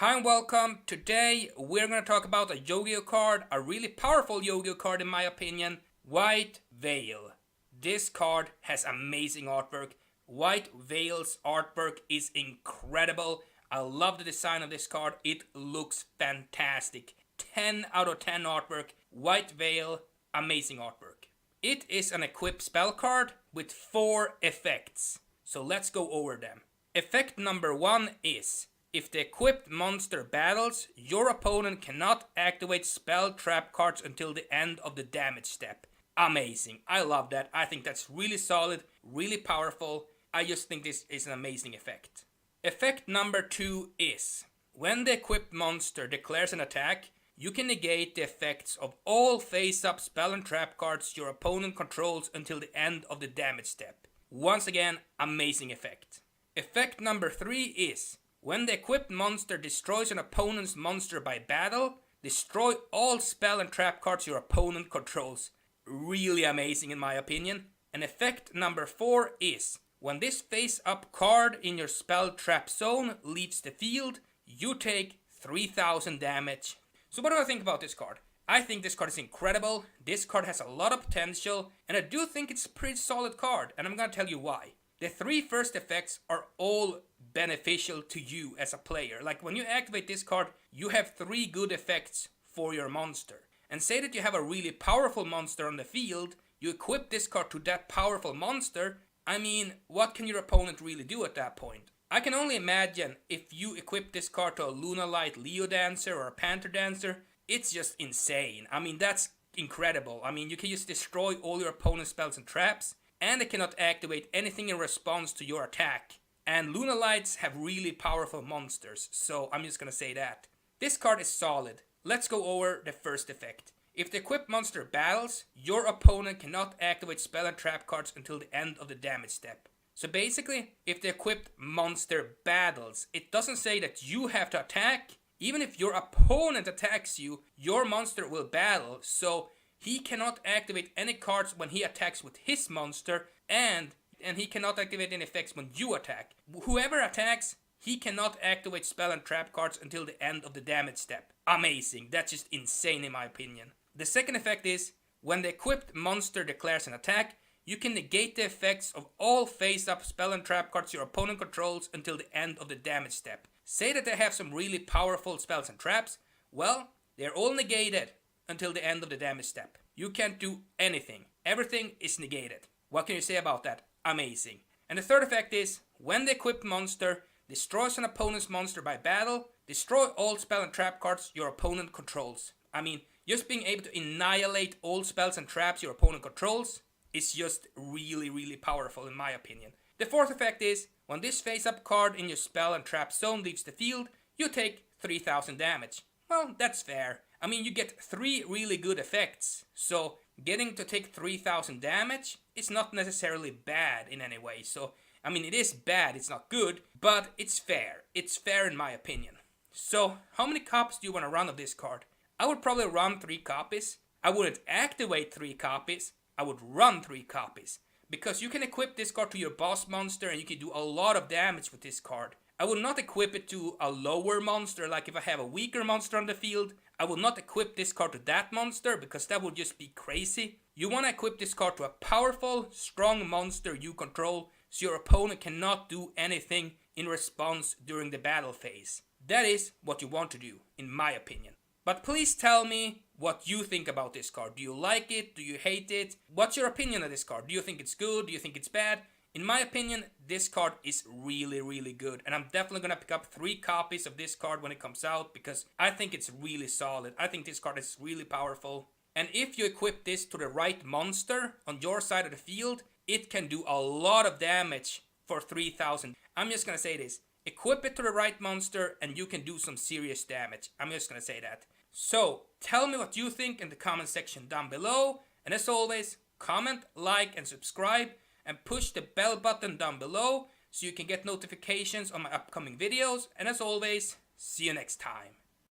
Hi and welcome. Today we're going to talk about a Yu-Gi-Oh card, a really powerful Yu-Gi-Oh card in my opinion, White Veil. This card has amazing artwork. White Veil's artwork is incredible. I love the design of this card. It looks fantastic. 10 out of 10 artwork. White Veil, amazing artwork. It is an equipped spell card with 4 effects. So let's go over them. Effect number 1 is: if the equipped monster battles, your opponent cannot activate spell trap cards until the end of the damage step. Amazing. I love that. I think that's really solid, really powerful. I just think this is an amazing effect. Effect number 2 is: when the equipped monster declares an attack, you can negate the effects of all face-up spell and trap cards your opponent controls until the end of the damage step. Once again, amazing effect. Effect number 3 is: when the equipped monster destroys an opponent's monster by battle, destroy all spell and trap cards your opponent controls. Really amazing in my opinion. And effect number 4 is: when this face-up card in your spell trap zone leaves the field, you take 3000 damage. So what do I think about this card? I think this card is incredible. This card has a lot of potential, and I do think it's a pretty solid card, and I'm gonna tell you why. The 3 first effects are all beneficial to you as a player. Like when you activate this card, you have 3 good effects for your monster. And say that you have a really powerful monster on the field, you equip this card to that powerful monster. I mean, what can your opponent really do at that point? I can only imagine if you equip this card to a Lunalight Leo Dancer or a Panther Dancer, it's just insane. I mean, that's incredible. I mean, you can just destroy all your opponent's spells and traps, and they cannot activate anything in response to your attack. And Lunalights have really powerful monsters, so I'm just gonna say that. This card is solid. Let's go over the first effect. If the equipped monster battles, your opponent cannot activate spell and trap cards until the end of the damage step. So basically, if the equipped monster battles, it doesn't say that you have to attack. Even if your opponent attacks you, your monster will battle, so he cannot activate any cards when he attacks with his monster, and he cannot activate any effects when you attack. Whoever attacks, he cannot activate spell and trap cards until the end of the damage step. Amazing. That's just insane in my opinion. The second effect is: when the equipped monster declares an attack, you can negate the effects of all face-up spell and trap cards your opponent controls until the end of the damage step. Say that they have some really powerful spells and traps, well, they're all negated until the end of the damage step. You can't do anything. Everything is negated. What can you say about that? Amazing. And the third effect is: when the equipped monster destroys an opponent's monster by battle, destroy all spell and trap cards your opponent controls. I mean, just being able to annihilate all spells and traps your opponent controls is just really powerful in my opinion. The fourth effect is: when this face-up card in your spell and trap zone leaves the field, you take 3000 damage. Well, that's fair. I mean, you get 3 really good effects, so getting to take 3000 damage is not necessarily bad in any way. So, I mean, it is bad, it's not good, but it's fair. It's fair in my opinion. So, how many copies do you want to run of this card? I would probably run 3 copies. I wouldn't activate 3 copies. I would run 3 copies. Because you can equip this card to your boss monster and you can do a lot of damage with this card. I will not equip it to a lower monster, like if I have a weaker monster on the field. I will not equip this card to that monster because that would just be crazy. You want to equip this card to a powerful, strong monster you control, so your opponent cannot do anything in response during the battle phase. That is what you want to do, in my opinion. But please tell me what you think about this card. Do you like it? Do you hate it? What's your opinion of this card? Do you think it's good? Do you think it's bad? In my opinion, this card is really good, and I'm definitely gonna pick up 3 copies of this card when it comes out because I think it's really solid. I think this card is really powerful. And if you equip this to the right monster on your side of the field, it can do a lot of damage for 3000. I'm just gonna say this: equip it to the right monster and you can do some serious damage. I'm just gonna say that. So, tell me what you think in the comment section down below, and as always, comment, like, and subscribe, and push the bell button down below so you can get notifications on my upcoming videos, and as always, see you next time.